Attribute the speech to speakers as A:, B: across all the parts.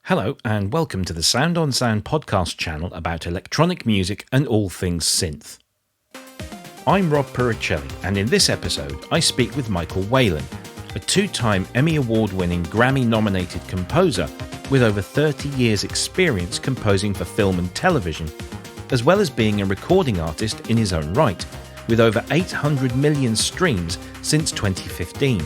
A: Hello and welcome to the Sound on Sound podcast channel about electronic music and all things synth. I'm Rob Puricelli, and in this episode I speak with Michael Whalen, a two-time Emmy Award winning Grammy-nominated composer with over 30 years experience composing for film and television, as well as being a recording artist in his own right, with over 800 million streams since 2015.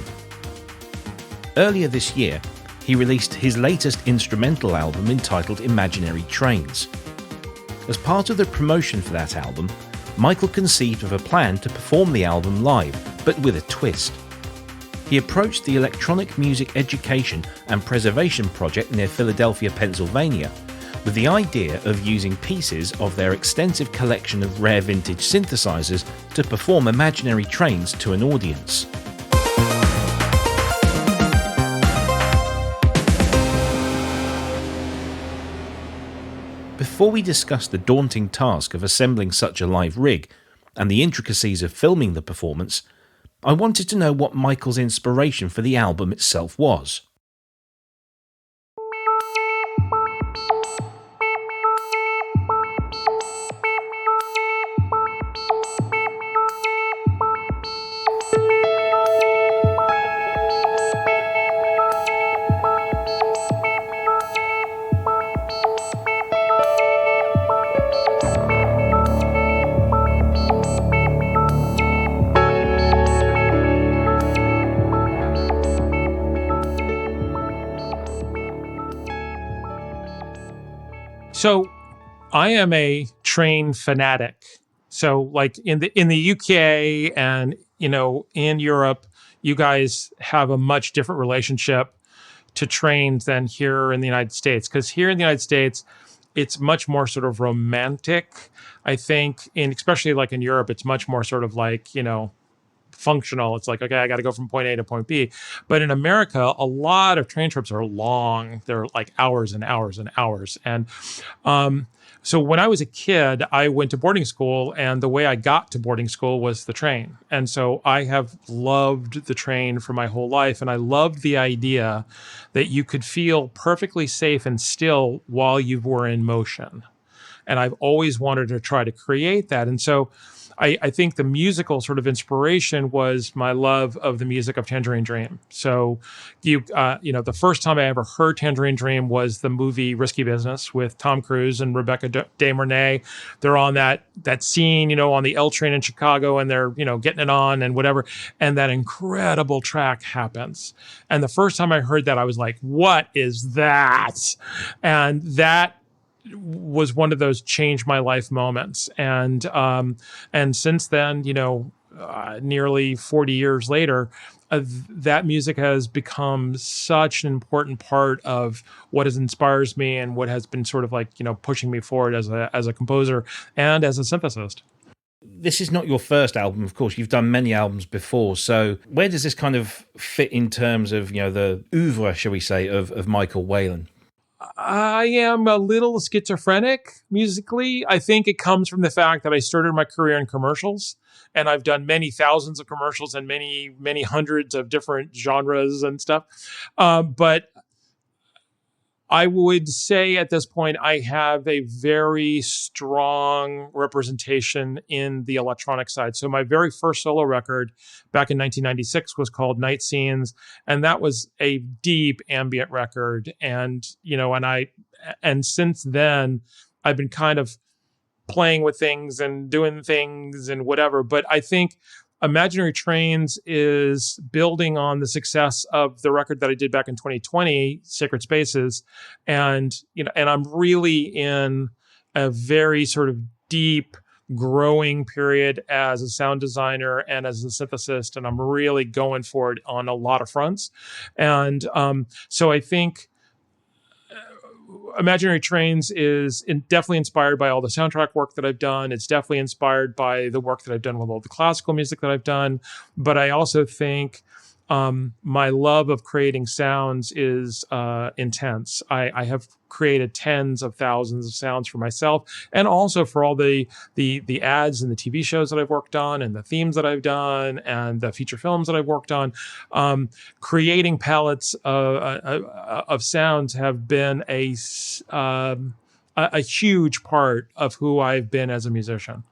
A: Earlier this year, he released his latest instrumental album entitled Imaginary Trains. As part of the promotion for that album, Michael conceived of a plan to perform the album live, but with a twist. He approached the Electronic Music Education and Preservation Project near Philadelphia, Pennsylvania, with the idea of using pieces of their extensive collection of rare vintage synthesizers to perform Imaginary Trains to an audience. Before we discuss the daunting task of assembling such a live rig and the intricacies of filming the performance, I wanted to know what Michael's inspiration for the album itself was.
B: So I am a train fanatic. So like in the UK and, in Europe, you guys have a much different relationship to trains than here in the United States. Because here in the United States, it's much more sort of romantic, I think, and especially like in Europe, it's much more sort of like, functional. It's like, okay, I got to go from point A to point B. But in America, a lot of train trips are long. They're like hours and hours and hours. And so when I was a kid, I went to boarding school, and the way I got to boarding school was the train. And so I have loved the train for my whole life. And I loved the idea that you could feel perfectly safe and still while you were in motion. And I've always wanted to try to create that. And so I think the musical sort of inspiration was my love of the music of Tangerine Dream. So, the first time I ever heard Tangerine Dream was the movie Risky Business with Tom Cruise and Rebecca De Mornay. They're on that scene, on the L train in Chicago, and they're, getting it on and whatever. And that incredible track happens. And the first time I heard that, I was like, what is that? And that was one of those change my life moments. And since then, nearly 40 years later, that music has become such an important part of what inspires me and what has been sort of like, pushing me forward as a composer and as a synthesist.
A: This is not your first album, of course. You've done many albums before. So where does this kind of fit in terms of, the oeuvre, shall we say, of Michael Whalen?
B: I am a little schizophrenic musically. I think it comes from the fact that I started my career in commercials, and I've done many thousands of commercials and many, many hundreds of different genres and stuff. But I would say at this point, I have a very strong representation in the electronic side. So my very first solo record back in 1996 was called Night Scenes. And that was a deep ambient record. And, and since then, I've been kind of playing with things and doing things and whatever. But I think Imaginary Trains is building on the success of the record that I did back in 2020, Sacred Spaces. And, and I'm really in a very sort of deep growing period as a sound designer and as a synthesist. And I'm really going for it on a lot of fronts. And so I think Imaginary Trains is definitely inspired by all the soundtrack work that I've done. It's definitely inspired by the work that I've done with all the classical music that I've done. But I also think my love of creating sounds is intense. I have created tens of thousands of sounds for myself, and also for all the ads and the TV shows that I've worked on, and the themes that I've done, and the feature films that I've worked on. Creating palettes of sounds have been a huge part of who I've been as a musician.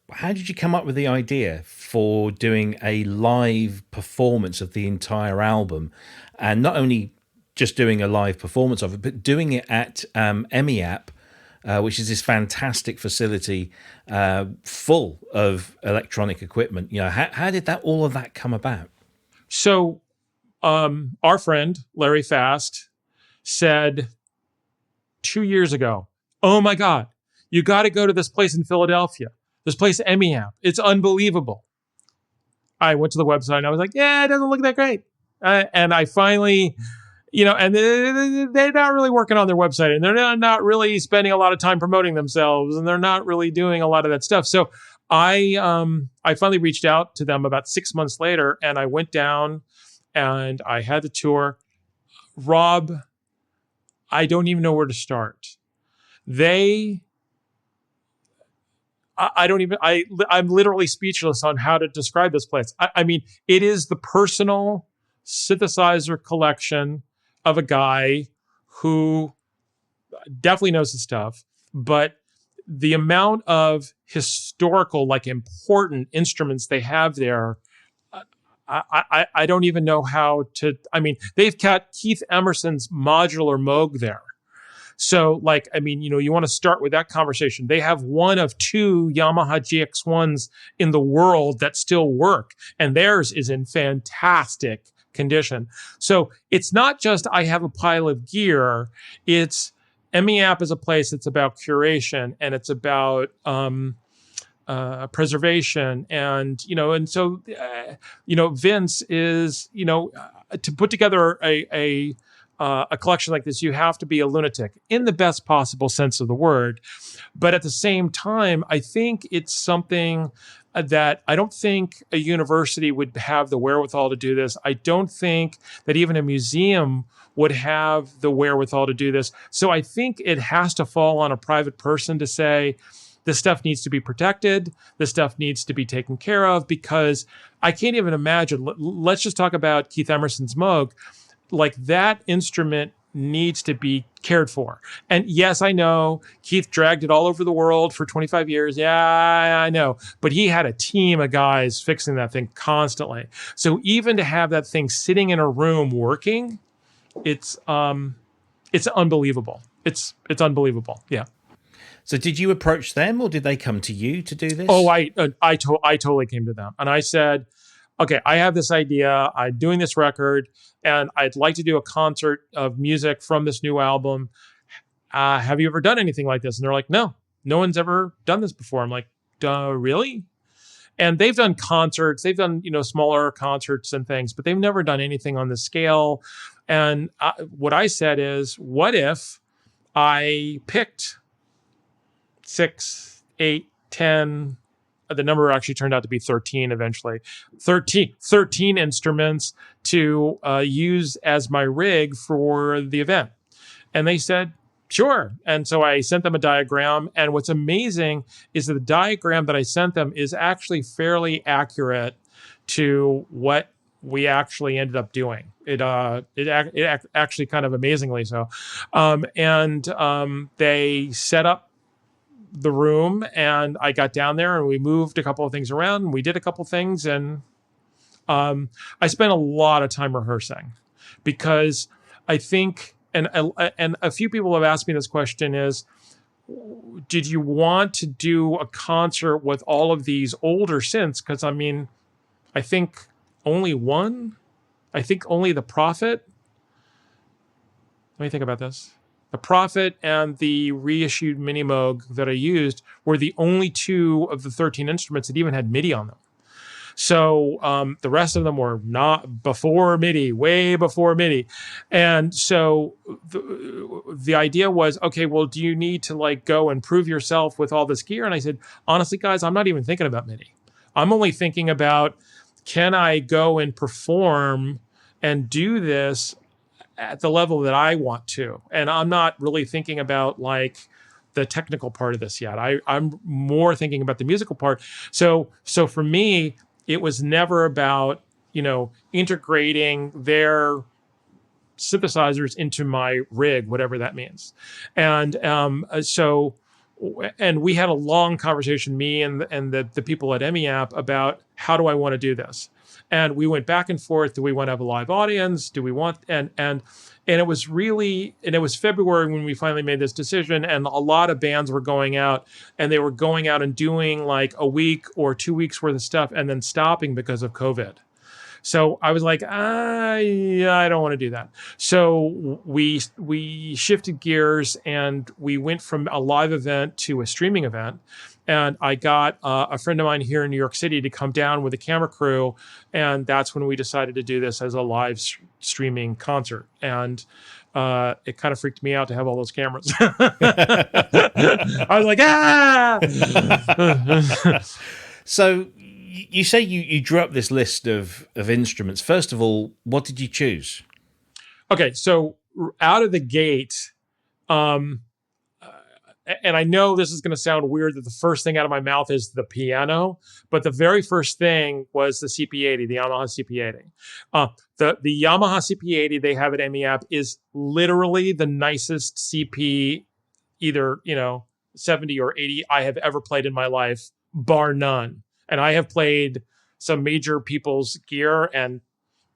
A: How did you come up with the idea for doing a live performance of the entire album, and not only just doing a live performance of it, but doing it at EMEAPP, which is this fantastic facility full of electronic equipment? How did all of that come about?
B: So our friend Larry Fast said 2 years ago, "Oh my God, you got to go to this place in Philadelphia. This place, EMEAPP. It's unbelievable." I went to the website and I was like, "Yeah, it doesn't look that great." And I finally, and they're not really working on their website, and they're not really spending a lot of time promoting themselves, and they're not really doing a lot of that stuff. So I finally reached out to them about 6 months later, and I went down and I had the tour. Rob, I don't even know where to start. I'm literally speechless on how to describe this place. I mean, it is the personal synthesizer collection of a guy who definitely knows his stuff, but the amount of historical, important instruments they have there, I don't even know how to. I mean, they've got Keith Emerson's modular Moog there. So, you want to start with that conversation. They have one of two Yamaha GX1s in the world that still work, and theirs is in fantastic condition. So it's not just I have a pile of gear. It's EMEAPP is a place that's about curation, and it's about preservation, and so Vince is to put together a collection like this, you have to be a lunatic in the best possible sense of the word. But at the same time, I think it's something that I don't think a university would have the wherewithal to do this. I don't think that even a museum would have the wherewithal to do this. So I think it has to fall on a private person to say, this stuff needs to be protected. This stuff needs to be taken care of, because I can't even imagine. Let's just talk about Keith Emerson's Moog. That instrument needs to be cared for. And yes, I know Keith dragged it all over the world for 25 years. Yeah, I know. But he had a team of guys fixing that thing constantly. So even to have that thing sitting in a room working, it's unbelievable. It's unbelievable. Yeah.
A: So did you approach them, or did they come to you to do this?
B: Oh, I totally came to them, and I said, okay, I have this idea. I'm doing this record, and I'd like to do a concert of music from this new album. Have you ever done anything like this? And they're like, no one's ever done this before. I'm like, really? And they've done concerts. They've done, smaller concerts and things, but they've never done anything on this scale. And what I said is, what if I picked 6, 8, 10, the number actually turned out to be 13 eventually, 13 instruments to use as my rig for the event. And they said, sure. And so I sent them a diagram. And what's amazing is that the diagram that I sent them is actually fairly accurate to what we actually ended up doing. It actually kind of amazingly so. They set up the room, and I got down there, and we moved a couple of things around, and we did a couple of things, and I spent a lot of time rehearsing, because I think, and a few people have asked me this question is, did you want to do a concert with all of these older synths? Because I think only the Prophet. Let me think about this. The Prophet and the reissued Mini Moog that I used were the only two of the 13 instruments that even had MIDI on them. So the rest of them were not before MIDI, way before MIDI. And so the idea was, okay, well, do you need to go and prove yourself with all this gear? And I said, honestly, guys, I'm not even thinking about MIDI. I'm only thinking about can I go and perform and do this at the level that I want to? And I'm not really thinking about like the technical part of this yet. I'm more thinking about the musical part. So for me, it was never about, integrating their synthesizers into my rig, whatever that means. And and we had a long conversation, me and the people at EMEAPP, about how do I want to do this. And we went back and forth. Do we want to have a live audience? Do we want, and it was February when we finally made this decision. And a lot of bands were going out, and they were going out and doing like a week or 2 weeks worth of stuff and then stopping because of COVID. So I was like, I don't want to do that. So we shifted gears, and we went from a live event to a streaming event. And I got a friend of mine here in New York City to come down with a camera crew. And that's when we decided to do this as a live streaming concert. And it kind of freaked me out to have all those cameras. I was like,
A: So you say you drew up this list of instruments. First of all, what did you choose?
B: Okay, so out of the gate, and I know this is going to sound weird that the first thing out of my mouth is the piano, but the very first thing was the CP80, the Yamaha CP80. The Yamaha CP80 they have at EMEAPP is literally the nicest CP, either 70 or 80 I have ever played in my life, bar none. And I have played some major people's gear, and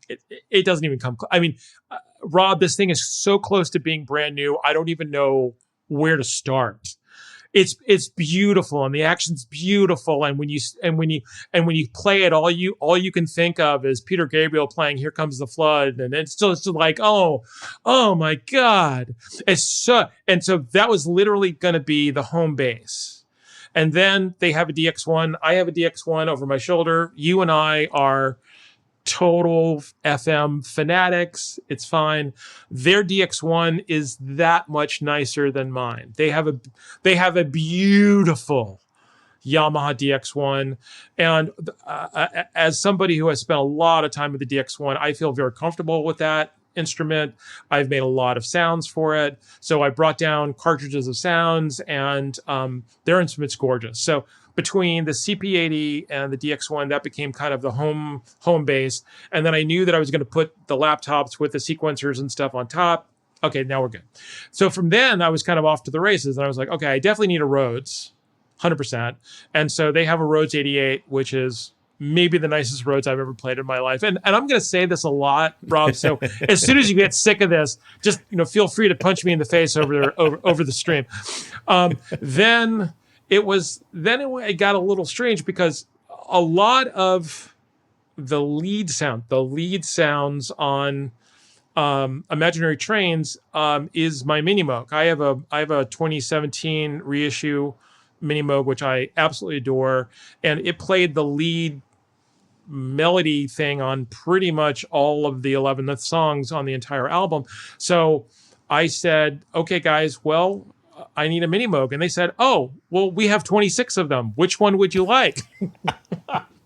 B: it doesn't even come. I mean, Rob, this thing is so close to being brand new. I don't even know where to start. It's beautiful, and the action's beautiful. And when you play it, all you can think of is Peter Gabriel playing "Here Comes the Flood," and it's just like, oh my God, so that was literally going to be the home base. And then they have a DX1. I have a DX1 over my shoulder. You and I are total FM fanatics. It's fine. Their DX1 is that much nicer than mine. They have a beautiful Yamaha DX1. And as somebody who has spent a lot of time with the DX1, I feel very comfortable with that instrument. I've made a lot of sounds for it. So I brought down cartridges of sounds, and their instrument's gorgeous. So between the CP80 and the DX1, that became kind of the home base. And then I knew that I was going to put the laptops with the sequencers and stuff on top. Okay, now we're good. So from then I was kind of off to the races, and I was like, okay, I definitely need a Rhodes, 100%. And so they have a Rhodes 88, which is maybe the nicest Rhodes I've ever played in my life. And I'm going to say this a lot, Rob. So as soon as you get sick of this, just feel free to punch me in the face over the stream. Then it got a little strange, because a lot of the lead sounds on Imaginary Trains is my Mini Moog. I have a 2017 reissue Mini Moog, which I absolutely adore, and it played the lead melody thing on pretty much all of the 11th songs on the entire album. So I said, okay, guys, well, I need a Mini Moog. And they said, oh, well, we have 26 of them. Which one would you like?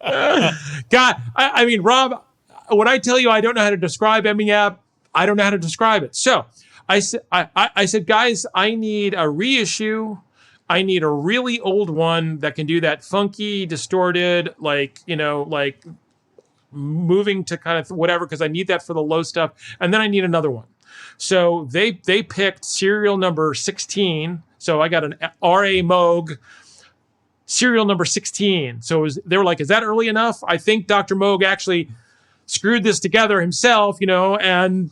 B: God, I mean, Rob, when I tell you I don't know how to describe EMEAPP, I don't know how to describe it. So I said, guys, I need a reissue. I need a really old one that can do that funky, distorted, like moving to kind of whatever, because I need that for the low stuff. And then I need another one. So they picked serial number 16. So I got an RA Moog serial number 16. So they were like, is that early enough? I think Dr. Moog actually screwed this together himself, it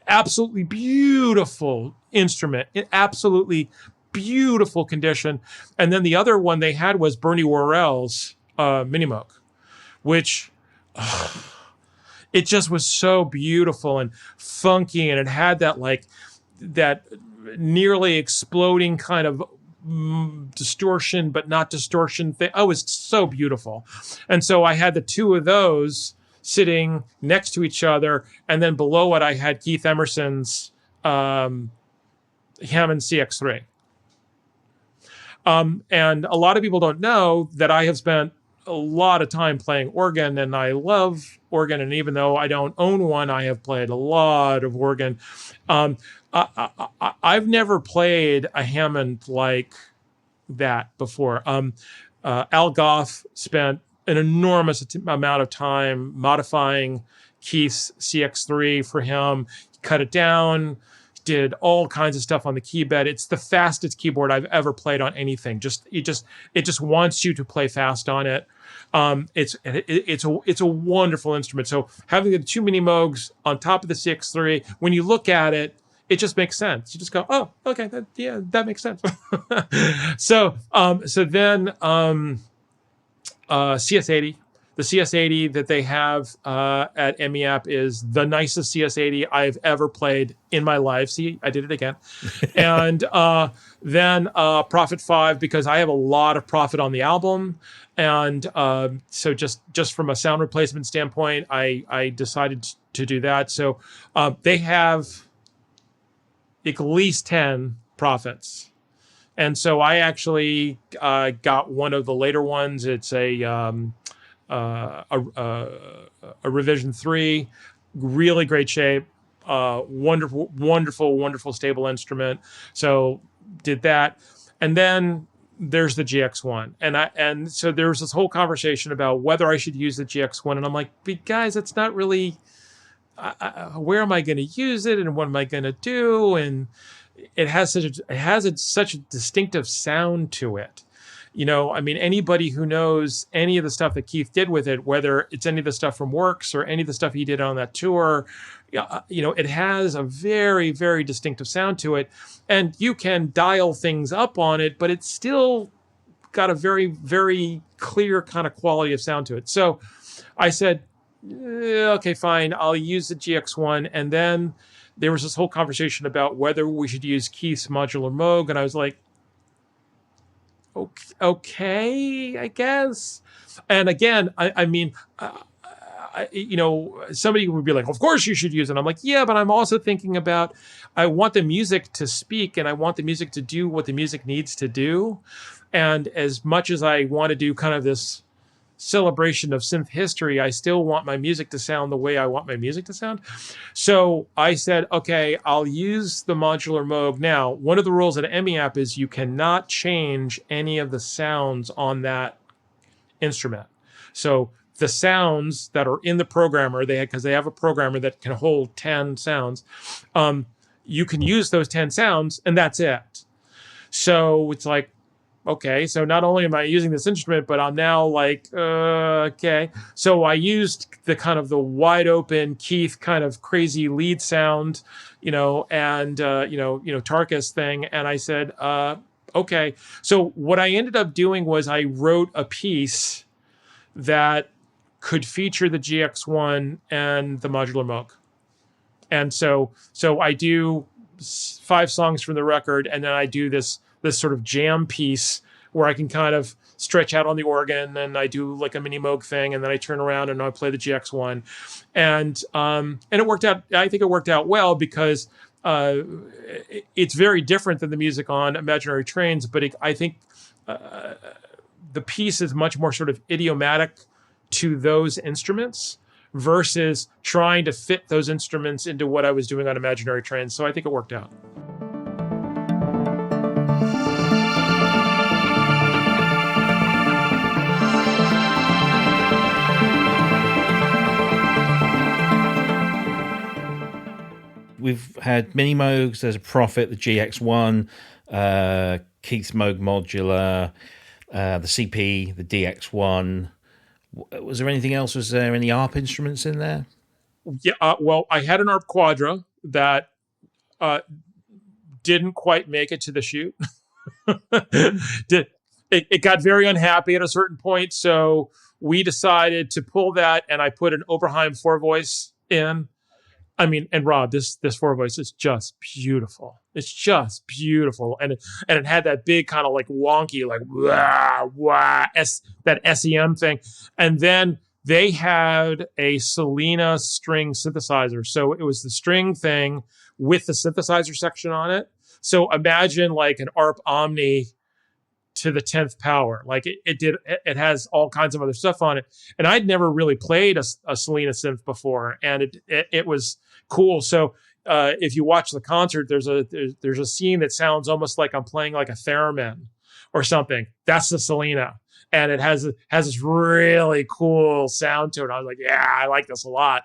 B: absolutely beautiful instrument. Absolutely beautiful condition. And then the other one they had was Bernie Worrell's Mini Moog, which it just was so beautiful and funky, and it had that nearly exploding kind of distortion, but not distortion thing. Oh, it's so beautiful. And so I had the two of those sitting next to each other, and then below it I had Keith Emerson's Hammond CX3. And a lot of people don't know that I have spent a lot of time playing organ, and I love organ. And even though I don't own one, I have played a lot of organ. Um, I've never played a Hammond like that before. Al Goff spent an enormous amount of time modifying Keith's CX3 for him. He cut it down, did all kinds of stuff on the key bed. It's the fastest keyboard I've ever played on anything. It just wants you to play fast on it. It's a wonderful instrument. So having the two mini Moogs on top of the CX3, when you look at it, it just makes sense. You just go, oh, okay, that makes sense. So then CS80, the CS80 that they have at EMEAPP is the nicest CS80 I've ever played in my life. See, I did it again. And then Prophet 5, because I have a lot of Prophet on the album. And so just from a sound replacement standpoint, I decided to do that. So they have at least 10 Prophets. And so I actually got one of the later ones. It's a revision 3, really great shape, wonderful stable instrument. So did that, and then there's the GX1, and so there was this whole conversation about whether I should use the GX1, and I'm like, but guys, it's not really. Where am I going to use it, and what am I going to do? And it has such a distinctive sound to it. You know, I mean, anybody who knows any of the stuff that Keith did with it, whether it's any of the stuff from Works or any of the stuff he did on that tour, you know, it has a very, very distinctive sound to it. And you can dial things up on it, but it's still got a very, very clear kind of quality of sound to it. So I said, okay, fine, I'll use the GX1. And then there was this whole conversation about whether we should use Keith's modular Moog. And I was like, okay, I guess. And again, I mean, you know, somebody would be like, of course you should use it. I'm like, yeah, but I'm also thinking about, I want the music to speak, and I want the music to do what the music needs to do. And as much as I want to do kind of this celebration of synth history, I still want my music to sound the way I want my music to sound. So I said, okay, I'll use the modular Moog. Now, one of the rules at EMEAPP is you cannot change any of the sounds on that instrument. So the sounds that are in the programmer, because they have a programmer that can hold 10 sounds, you can use those 10 sounds, and that's it. So it's like, okay, so not only am I using this instrument, but I'm now like, okay. So I used the kind of the wide open Keith kind of crazy lead sound, you know, and Tarkus thing, and I said, okay. So what I ended up doing was I wrote a piece that could feature the GX1 and the modular Moog, and so I do 5 songs from the record, and then I do this sort of jam piece where I can kind of stretch out on the organ, and I do like a mini Moog thing, and then I turn around and I play the GX1, and it worked out. I think it worked out well because it's very different than the music on Imaginary Trains, but I think the piece is much more sort of idiomatic to those instruments versus trying to fit those instruments into what I was doing on Imaginary Trains. So I think it worked out.
A: We've had mini Moogs. There's a Prophet, the GX1, Keith's Moog modular, the CP, the DX1. Was there anything else? Was there any ARP instruments in there?
B: Yeah, well, I had an ARP Quadra that didn't quite make it to the shoot. It got very unhappy at a certain point, so we decided to pull that, and I put an Oberheim 4-voice in. I mean, and Rob, this 4-voice is just beautiful. It's just beautiful, and it had that big kind of like wonky, like that SEM thing, and then they had a Selena string synthesizer, so it was the string thing with the synthesizer section on it. So imagine like an ARP Omni to the 10th power. Like it has all kinds of other stuff on it. And I'd never really played a Selena synth before, and it was cool. So if you watch the concert, there's a scene that sounds almost like I'm playing like a theremin or something. That's the Selena. And it has this really cool sound to it. I was like, yeah, I like this a lot.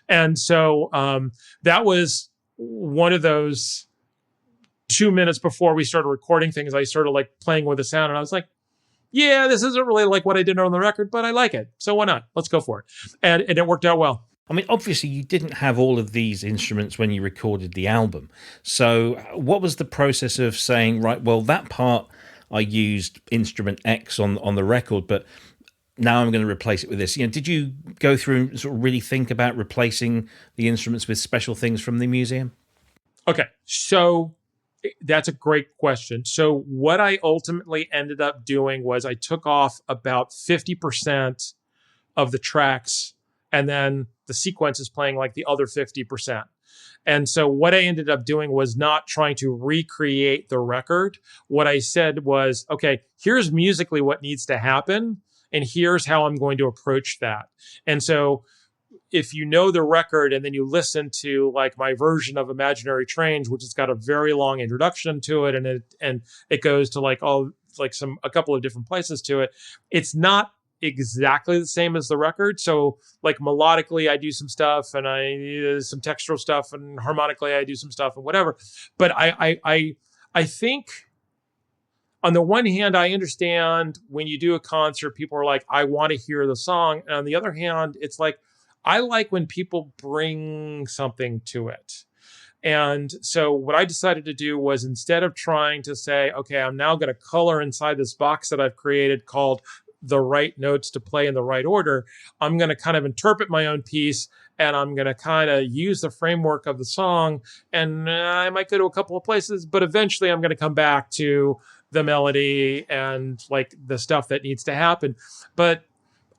B: And so that was one of those 2 minutes before we started recording things. I started like playing with the sound, and I was like, yeah, this isn't really like what I did on the record, but I like it. So why not? Let's go for it. And it worked out well.
A: I mean, obviously, you didn't have all of these instruments when you recorded the album. So what was the process of saying, right, well, that part I used instrument X on the record, but now I'm going to replace it with this? You know, did you go through and sort of really think about replacing the instruments with special things from the museum?
B: Okay, so that's a great question. So what I ultimately ended up doing was I took off about 50% of the tracks, and then the sequence is playing like the other 50%. And so what I ended up doing was not trying to recreate the record. What I said was, okay, here's musically what needs to happen, and here's how I'm going to approach that. And so if you know the record and then you listen to like my version of Imaginary Trains, which has got a very long introduction to it, and it goes to like a couple of different places to it, it's not exactly the same as the record. So like melodically I do some stuff, and I some textural stuff, and harmonically I do some stuff and whatever. But I think on the one hand, I understand when you do a concert, people are like, I want to hear the song. And on the other hand, it's like, I like when people bring something to it. And so what I decided to do was, instead of trying to say, okay, I'm now going to color inside this box that I've created called the right notes to play in the right order, I'm going to kind of interpret my own piece, and I'm going to kind of use the framework of the song. And I might go to a couple of places, but eventually I'm going to come back to the melody and like the stuff that needs to happen. But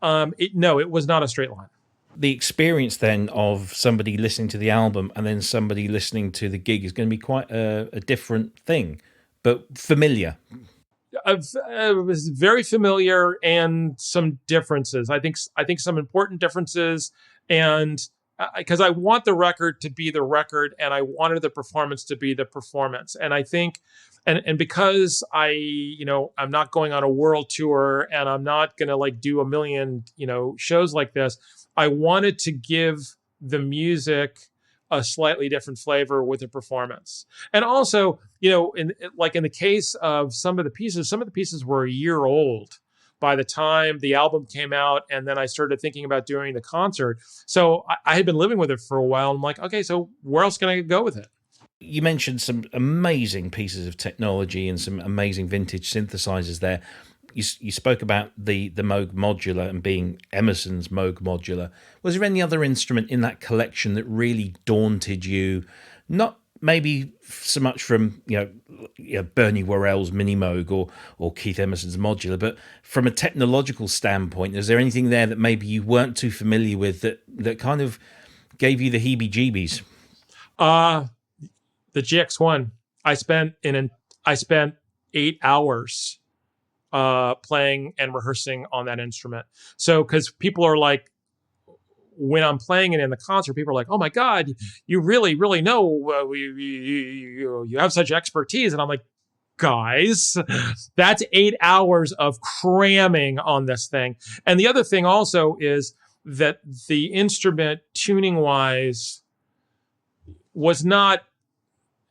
B: it was not a straight line.
A: The experience then of somebody listening to the album and then somebody listening to the gig is going to be quite a different thing, but familiar.
B: It was very familiar, and some differences. I think some important differences, and because I want the record to be the record, and I wanted the performance to be the performance. And I think, and because I'm not going on a world tour, and I'm not going to like do a million, shows like this, I wanted to give the music a slightly different flavor with the performance. And also, in the case of some of the pieces were a year old by the time the album came out, and then I started thinking about doing the concert. So I had been living with it for a while. I'm like, okay, so where else can I go with it?
A: You mentioned some amazing pieces of technology and some amazing vintage synthesizers there. You spoke about the Moog modular and being Emerson's Moog modular. Was there any other instrument in that collection that really daunted you? Not maybe so much from Bernie Worrell's Mini Moog or Keith Emerson's modular, but from a technological standpoint, is there anything there that maybe you weren't too familiar with that kind of gave you the heebie-jeebies?
B: The GX1. I spent 8 hours playing and rehearsing on that instrument. So, because people are like, when I'm playing it in the concert, people are like, "Oh my God, you really, really know, you have such expertise." And I'm like, guys, that's 8 hours of cramming on this thing. And the other thing also is that the instrument, tuning wise, was not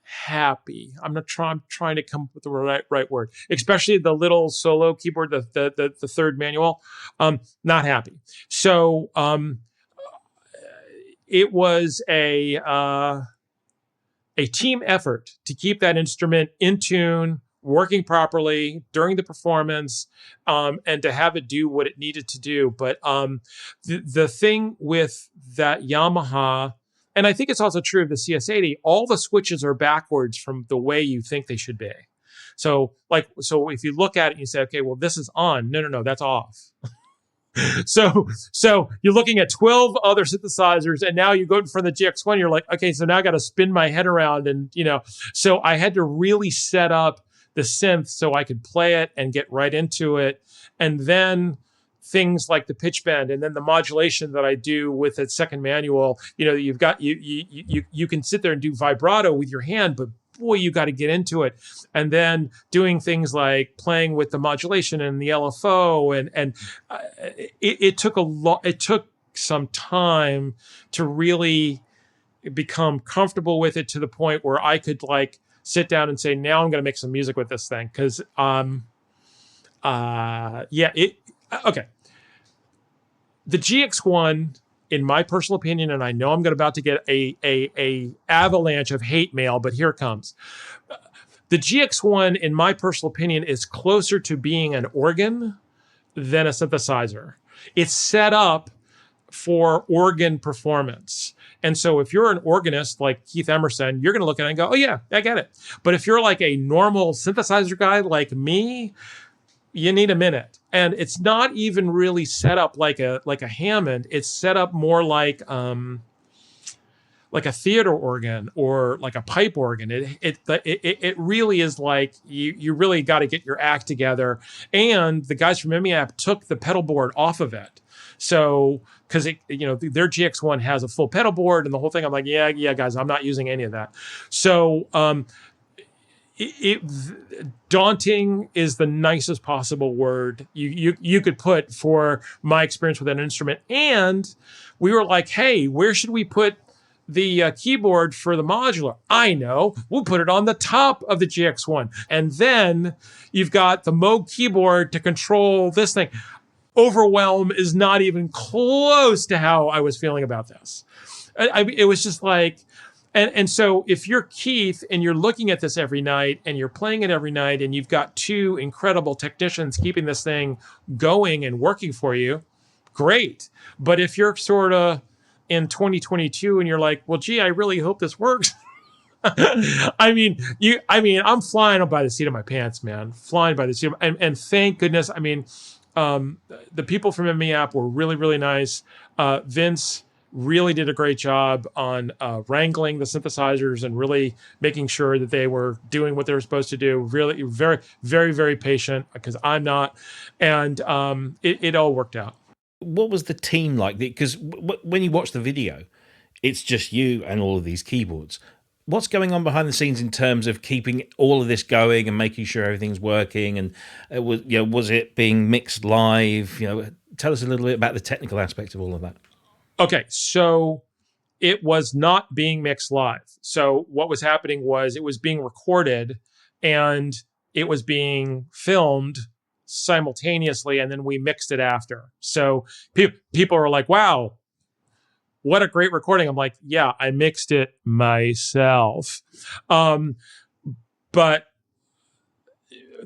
B: happy. I'm trying to come up with the right word, especially the little solo keyboard, the third manual. Not happy. So it was a team effort to keep that instrument in tune, working properly during the performance, and to have it do what it needed to do. But the thing with that Yamaha, and I think it's also true of the CS80, all the switches are backwards from the way you think they should be. So if you look at it and you say, okay, well, this is on. No, that's off. So you're looking at 12 other synthesizers, and now you go in front of the GX1, you're like, okay, so now I got to spin my head around, and so I had to really set up the synth so I could play it and get right into it. And then things like the pitch bend and then the modulation that I do with that second manual, you've got, you can sit there and do vibrato with your hand, but boy, you got to get into it. And then doing things like playing with the modulation and the LFO. And it took it took some time to really become comfortable with it to the point where I could like sit down and say, now I'm going to make some music with this thing. Cause, okay. The GX1, in my personal opinion, and I know I'm about to get a avalanche of hate mail, but here it comes. The GX1, in my personal opinion, is closer to being an organ than a synthesizer. It's set up for organ performance. And so if you're an organist like Keith Emerson, you're going to look at it and go, oh yeah, I get it. But if you're like a normal synthesizer guy like me, you need a minute. And it's not even really set up like a Hammond. It's set up more like a theater organ or like a pipe organ. It really is like you really got to get your act together. And the guys from EMEAPP took the pedal board off of it. So, because their GX1 has a full pedal board and the whole thing. I'm like, yeah, guys, I'm not using any of that. So, daunting is the nicest possible word you could put for my experience with that instrument. And we were like, hey, where should we put the keyboard for the modular? I know, we'll put it on the top of the GX1. And then you've got the Moog keyboard to control this thing. Overwhelm is not even close to how I was feeling about this. It was just like, and so if you're Keith and you're looking at this every night and you're playing it every night and you've got two incredible technicians keeping this thing going and working for you, great. But if you're sort of in 2022 and you're like, well, gee, I really hope this works. I'm flying by the seat of my pants, man. Flying by the seat and thank goodness. The people from EMEAPP were really, really nice. Vince really did a great job on wrangling the synthesizers and really making sure that they were doing what they were supposed to do. Really, very, very, very patient because I'm not. And it all worked out.
A: What was the team like? Because when you watch the video, it's just you and all of these keyboards. What's going on behind the scenes in terms of keeping all of this going and making sure everything's working? And was it being mixed live? Tell us a little bit about the technical aspect of all of that.
B: Okay, so it was not being mixed live. So what was happening was it was being recorded and it was being filmed simultaneously, and then we mixed it after. So people are like, wow, what a great recording. I'm like, yeah, I mixed it myself. But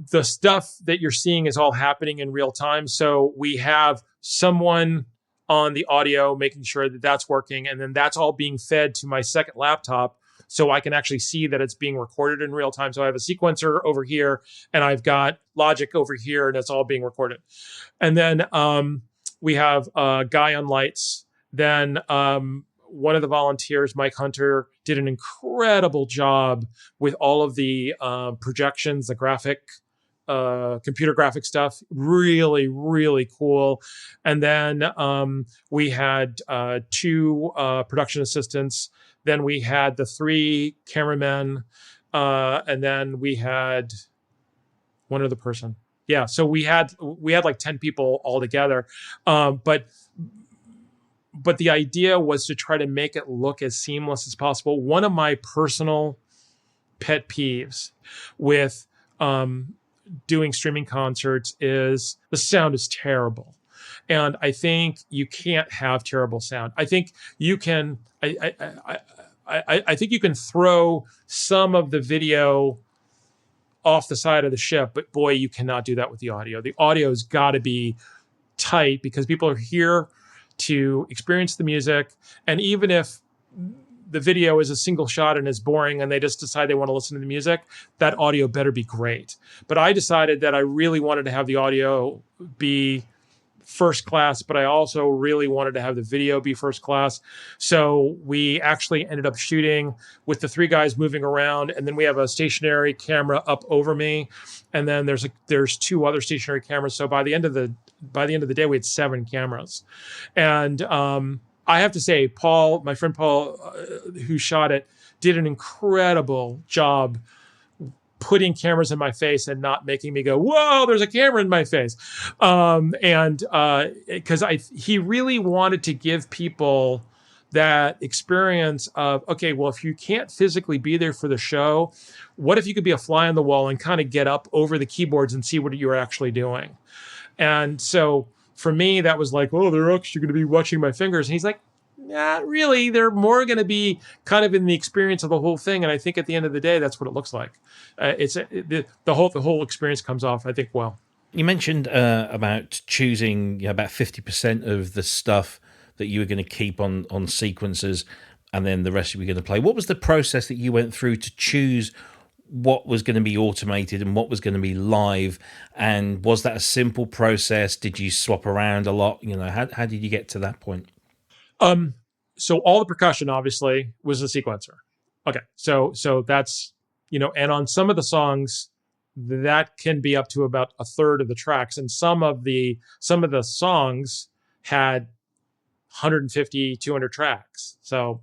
B: the stuff that you're seeing is all happening in real time. So we have someone on the audio making sure that that's working. And then that's all being fed to my second laptop so I can actually see that it's being recorded in real time. So I have a sequencer over here and I've got Logic over here and it's all being recorded. And then we have a guy on lights. Then one of the volunteers, Mike Hunter, did an incredible job with all of the projections, the computer graphic stuff. Really, really cool. And then we had two production assistants. Then we had the three cameramen. And then we had one other person. Yeah, so we had like 10 people all together. But the idea was to try to make it look as seamless as possible. One of my personal pet peeves with doing streaming concerts is the sound is terrible. And I think you can't have terrible sound. I think you can, I think you can throw some of the video off the side of the ship, but boy, you cannot do that with the audio. The audio's got to be tight because people are here to experience the music. And even if the video is a single shot and is boring and they just decide they want to listen to the music, that audio better be great. But I decided that I really wanted to have the audio be first class, but I also really wanted to have the video be first class. So we actually ended up shooting with the three guys moving around, and then we have a stationary camera up over me, and then there's two other stationary cameras. So by the end of the day, we had 7 cameras, and I have to say, Paul, my friend Paul, who shot it, did an incredible job putting cameras in my face and not making me go, whoa, there's a camera in my face. And because he really wanted to give people that experience of, okay, well, if you can't physically be there for the show, what if you could be a fly on the wall and kind of get up over the keyboards and see what you're actually doing? And so for me, that was like, oh, they're actually going to be watching my fingers. And he's like, not really. They're more going to be kind of in the experience of the whole thing. And I think at the end of the day, that's what it looks like. The whole experience comes off, I think, well.
A: You mentioned about choosing about 50% of the stuff that you were going to keep on sequences, and then the rest you were going to play. What was the process that you went through to choose what was going to be automated and what was going to be live? And was that a simple process? Did you swap around a lot? How did you get to that point?
B: So all the percussion obviously was a sequencer. Okay. So that's, and on some of the songs that can be up to about a third of the tracks. And some of the songs had 150, 200 tracks. So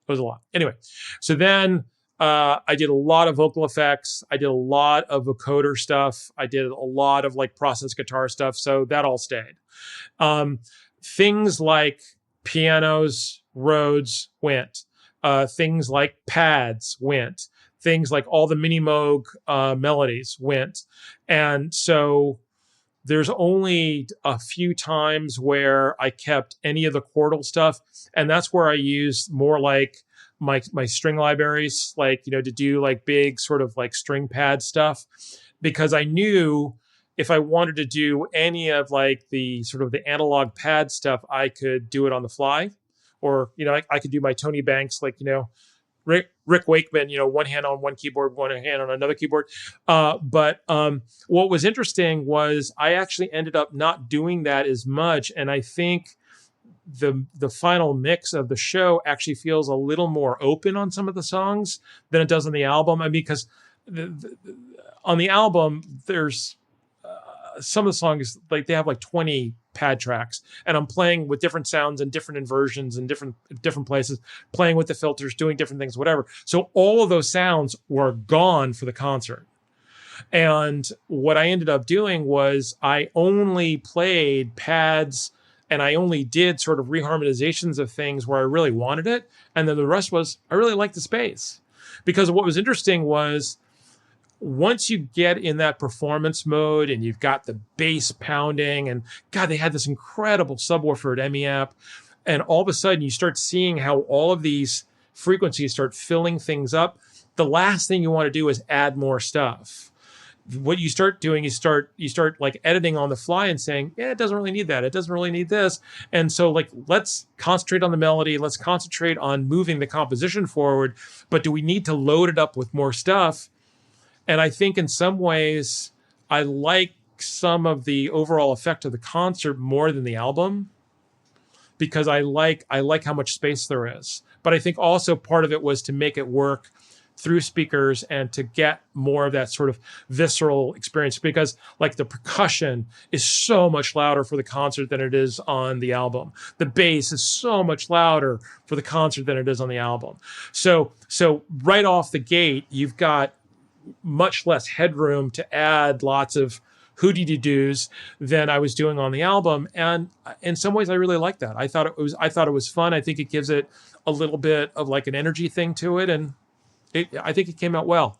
B: it was a lot. Anyway, so then I did a lot of vocal effects. I did a lot of vocoder stuff. I did a lot of like process guitar stuff. So that all stayed. Things like pianos, Rhodes went. Things like pads went. Things like all the mini Moog melodies went. And so there's only a few times where I kept any of the chordal stuff. And that's where I used more like my string libraries, like, to do like big sort of like string pad stuff, because I knew if I wanted to do any of like the sort of the analog pad stuff, I could do it on the fly, or, I could do my Tony Banks, like, Rick Wakeman, one hand on one keyboard, one hand on another keyboard. But what was interesting was I actually ended up not doing that as much. And I think the final mix of the show actually feels a little more open on some of the songs than it does on the album. I mean, because on the album, there's some of the songs, like they have like 20 pad tracks, and I'm playing with different sounds and different inversions and different places, playing with the filters, doing different things, whatever. So all of those sounds were gone for the concert. And what I ended up doing was I only played pads, and I only did sort of reharmonizations of things where I really wanted it. And then the rest was, I really liked the space. Because what was interesting was, once you get in that performance mode and you've got the bass pounding, and God, they had this incredible subwoofer at EMEAPP, and all of a sudden you start seeing how all of these frequencies start filling things up. The last thing you want to do is add more stuff. What you start doing is you start like editing on the fly and saying, yeah, it doesn't really need that. It doesn't really need this. And so like, let's concentrate on the melody. Let's concentrate on moving the composition forward. But do we need to load it up with more stuff? And I think in some ways, I like some of the overall effect of the concert more than the album, because I like how much space there is. But I think also part of it was to make it work through speakers and to get more of that sort of visceral experience, because like the percussion is so much louder for the concert than it is on the album. The bass is so much louder for the concert than it is on the album. So right off the gate, you've got much less headroom to add lots of hooty-doo-doos than I was doing on the album. And in some ways I really like that. I thought it was fun. I think it gives it a little bit of like an energy thing to it. And I think it came out well.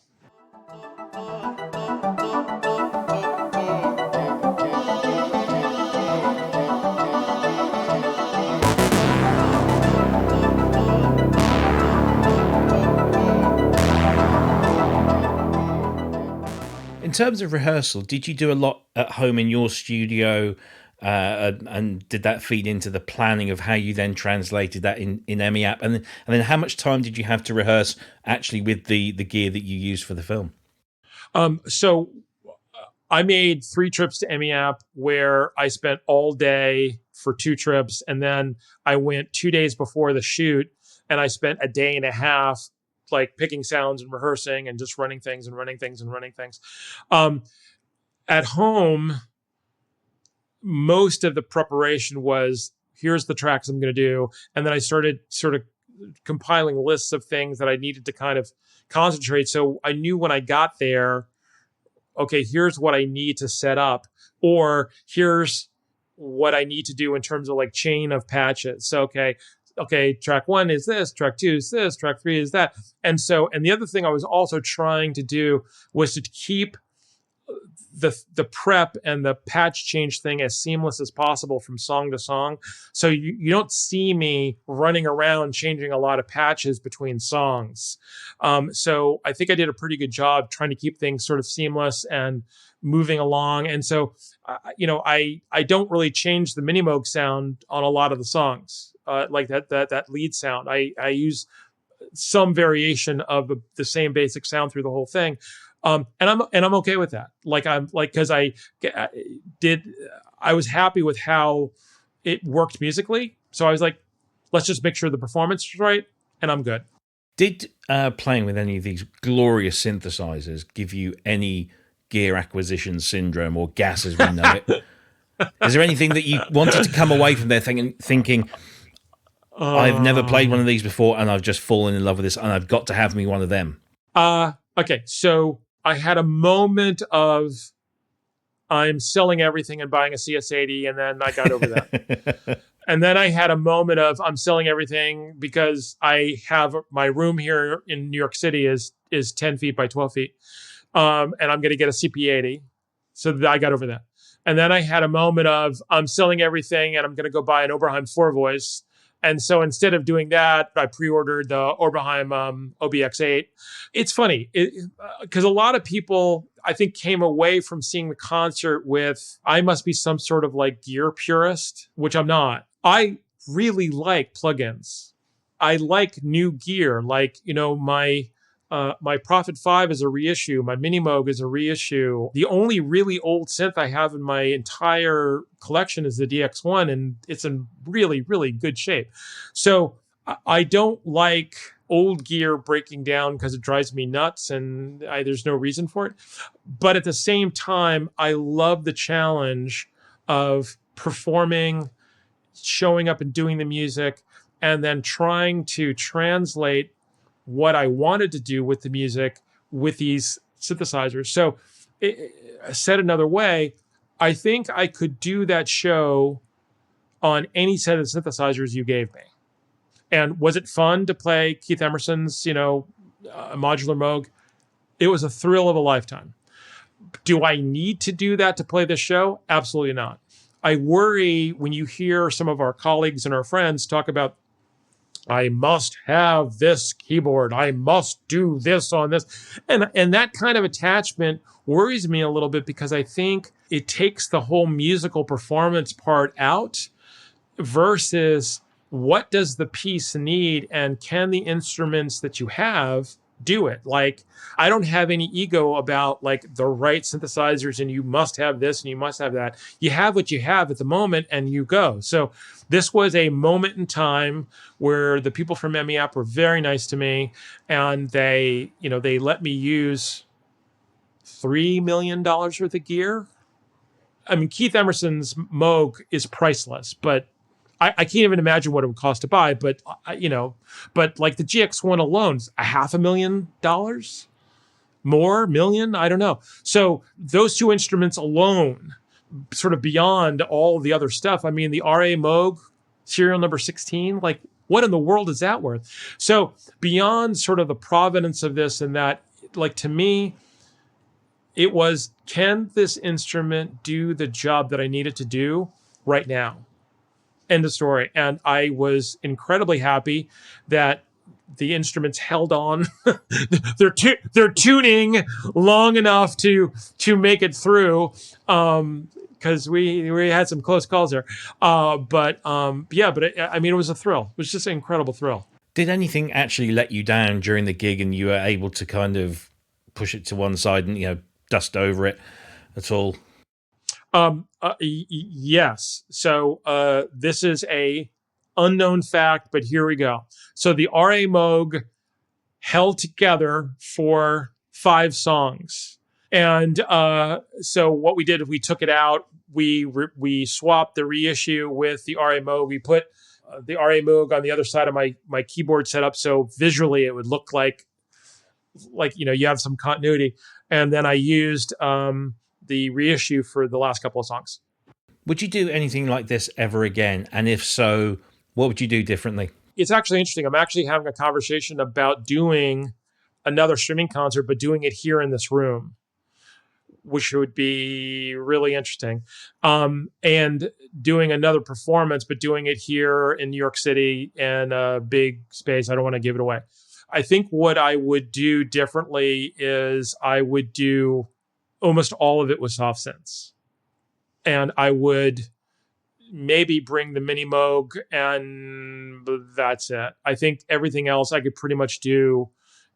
A: In terms of rehearsal, did you do a lot at home in your studio, and did that feed into the planning of how you then translated that in EMEAPP? And then how much time did you have to rehearse actually with the gear that you used for the film?
B: So I made 3 trips to EMEAPP where I spent all day for 2 trips. And then I went 2 days before the shoot and I spent a day and a half like picking sounds and rehearsing and just running things and running things and running things. At home, most of the preparation was here's the tracks I'm going to do. And then I started sort of compiling lists of things that I needed to kind of concentrate. So I knew when I got there, okay, here's what I need to set up, or here's what I need to do in terms of like chain of patches. So, okay, track 1 is this, track 2 is this, track 3 is that. And the other thing I was also trying to do was to keep the prep and the patch change thing as seamless as possible from song to song. So you don't see me running around changing a lot of patches between songs. So I think I did a pretty good job trying to keep things sort of seamless and moving along. And so, I don't really change the Minimoog sound on a lot of the songs, like that lead sound. I use some variation of the same basic sound through the whole thing. And I'm okay with that. Because I was happy with how it worked musically. So I was like, let's just make sure the performance is right, and I'm good.
A: Did playing with any of these glorious synthesizers give you any gear acquisition syndrome, or G.A.S as we know it? Is there anything that you wanted to come away from there thinking I've never played one of these before and I've just fallen in love with this and I've got to have me one of them?
B: Okay, so I had a moment of I'm selling everything and buying a CS80, and then I got over that. And then I had a moment of I'm selling everything because I have my room here in New York City is 10 feet by 12 feet. And I'm going to get a CP80. So I got over that. And then I had a moment of I'm selling everything and I'm going to go buy an Oberheim 4-voice. And so instead of doing that, I pre-ordered the Oberheim OBX8. It's funny because a lot of people, I think, came away from seeing the concert with, I must be some sort of like gear purist, which I'm not. I really like plugins. I like new gear. Like, my Prophet 5 is a reissue. My Minimoog is a reissue. The only really old synth I have in my entire collection is the DX1, and it's in really, really good shape. So I don't like old gear breaking down because it drives me nuts, and there's no reason for it. But at the same time, I love the challenge of performing, showing up and doing the music, and then trying to translate what I wanted to do with the music with these synthesizers. So said another way, I think I could do that show on any set of synthesizers you gave me. And was it fun to play Keith Emerson's, modular Moog? It was a thrill of a lifetime. Do I need to do that to play this show? Absolutely not. I worry when you hear some of our colleagues and our friends talk about, I must have this keyboard. I must do this on this. And that kind of attachment worries me a little bit because I think it takes the whole musical performance part out versus what does the piece need and can the instruments that you have do it? Like, I don't have any ego about like the right synthesizers and you must have this and you must have that. You have what you have at the moment and you go. So this was a moment in time where the people from EMEAPP were very nice to me, and they let me use $3 million worth of gear. I mean, Keith Emerson's Moog is priceless, but I can't even imagine what it would cost to buy. But but like the GX1 alone is $500,000, more million, I don't know. So those 2 instruments alone, sort of beyond all the other stuff. I mean, the RA Moog serial number 16, like what in the world is that worth? So beyond sort of the provenance of this and that, like to me, it was, can this instrument do the job that I need it to do right now? End of story. And I was incredibly happy that the instruments held on. They're tuning long enough to make it through. Because we had some close calls there. I mean, it was a thrill. It was just an incredible thrill.
A: Did anything actually let you down during the gig and you were able to kind of push it to one side and, dust over it at all?
B: Yes. So this is a unknown fact, but here we go. So the RA Moog held together for 5 songs. And so what we did, we took it out, we swapped the reissue with the RA Moog. We put the RA Moog on the other side of my keyboard setup, so visually it would look like you have some continuity. And then I used the reissue for the last couple of songs.
A: Would you do anything like this ever again? And if so, what would you do differently?
B: It's actually interesting. I'm actually having a conversation about doing another streaming concert, but doing it here in this room, which would be really interesting. And doing another performance, but doing it here in New York City in a big space. I don't want to give it away. I think what I would do differently is I would do almost all of it with soft synths. And I would maybe bring the mini Moog, and that's it. I think everything else I could pretty much do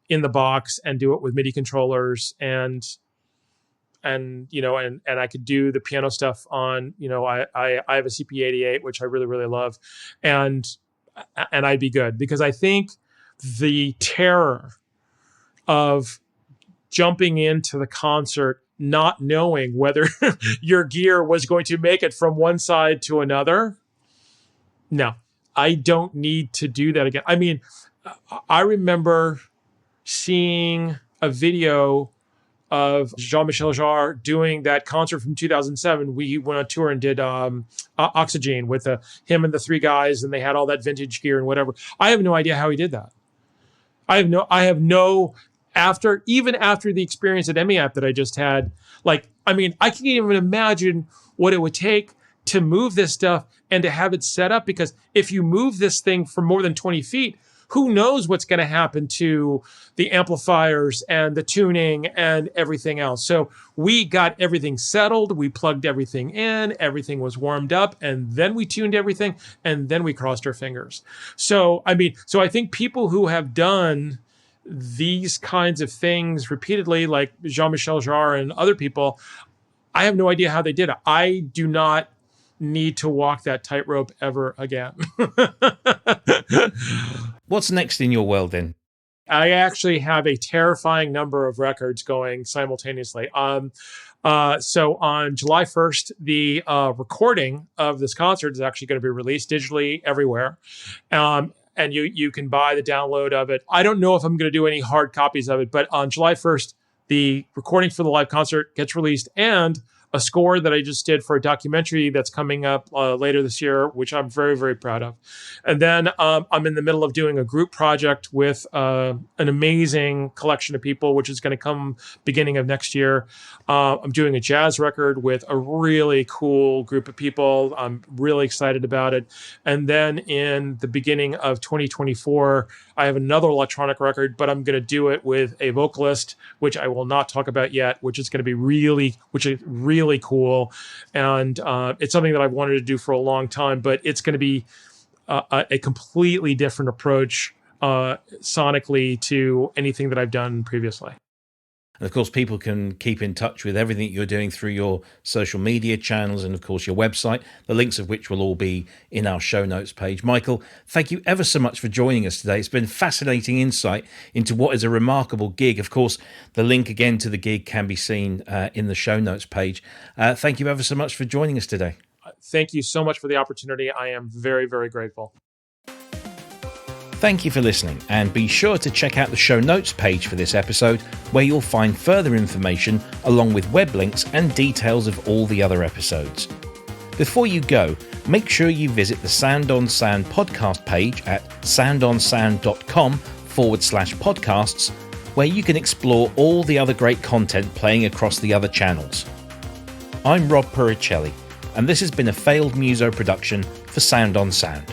B: in the box and do it with MIDI controllers, and I could do the piano stuff on, I have a CP88, which I really, really love. And I'd be good, because I think the terror of jumping into the concert not knowing whether your gear was going to make it from one side to another. No, I don't need to do that again. I mean, I remember seeing a video of Jean-Michel Jarre doing that concert from 2007. We went on tour and did Oxygen with him and the 3 guys, and they had all that vintage gear and whatever. I have no idea how he did that. After the experience at EMEAPP that I just had, I can't even imagine what it would take to move this stuff and to have it set up, because if you move this thing for more than 20 feet, who knows what's going to happen to the amplifiers and the tuning and everything else. So we got everything settled. We plugged everything in. Everything was warmed up. And then we tuned everything. And then we crossed our fingers. So I think people who have done these kinds of things repeatedly, like Jean-Michel Jarre and other people, I have no idea how they did it. I do not need to walk that tightrope ever again.
A: What's next in your world then?
B: I actually have a terrifying number of records going simultaneously. So on July 1st, the recording of this concert is actually going to be released digitally everywhere. And you can buy the download of it. I don't know if I'm going to do any hard copies of it, but on July 1st, the recording for the live concert gets released, and a score that I just did for a documentary that's coming up later this year, which I'm very, very proud of. And then I'm in the middle of doing a group project with an amazing collection of people, which is going to come beginning of next year. I'm doing a jazz record with a really cool group of people. I'm really excited about it. And then in the beginning of 2024, I have another electronic record, but I'm going to do it with a vocalist, which I will not talk about yet, which is going to be really cool. And it's something that I've wanted to do for a long time, but it's going to be a completely different approach sonically to anything that I've done previously.
A: And of course, people can keep in touch with everything you're doing through your social media channels and, of course, your website, the links of which will all be in our show notes page. Michael, thank you ever so much for joining us today. It's been fascinating insight into what is a remarkable gig. Of course, the link again to the gig can be seen in the show notes page. Thank you ever so much for joining us today.
B: Thank you so much for the opportunity. I am very, very grateful.
A: Thank you for listening, and be sure to check out the show notes page for this episode, where you'll find further information along with web links and details of all the other episodes. Before you go, make sure you visit the Sound on Sound podcast page at soundonsound.com/podcasts, where you can explore all the other great content playing across the other channels. I'm Rob Puricelli, and this has been a failed muso production for Sound on Sound.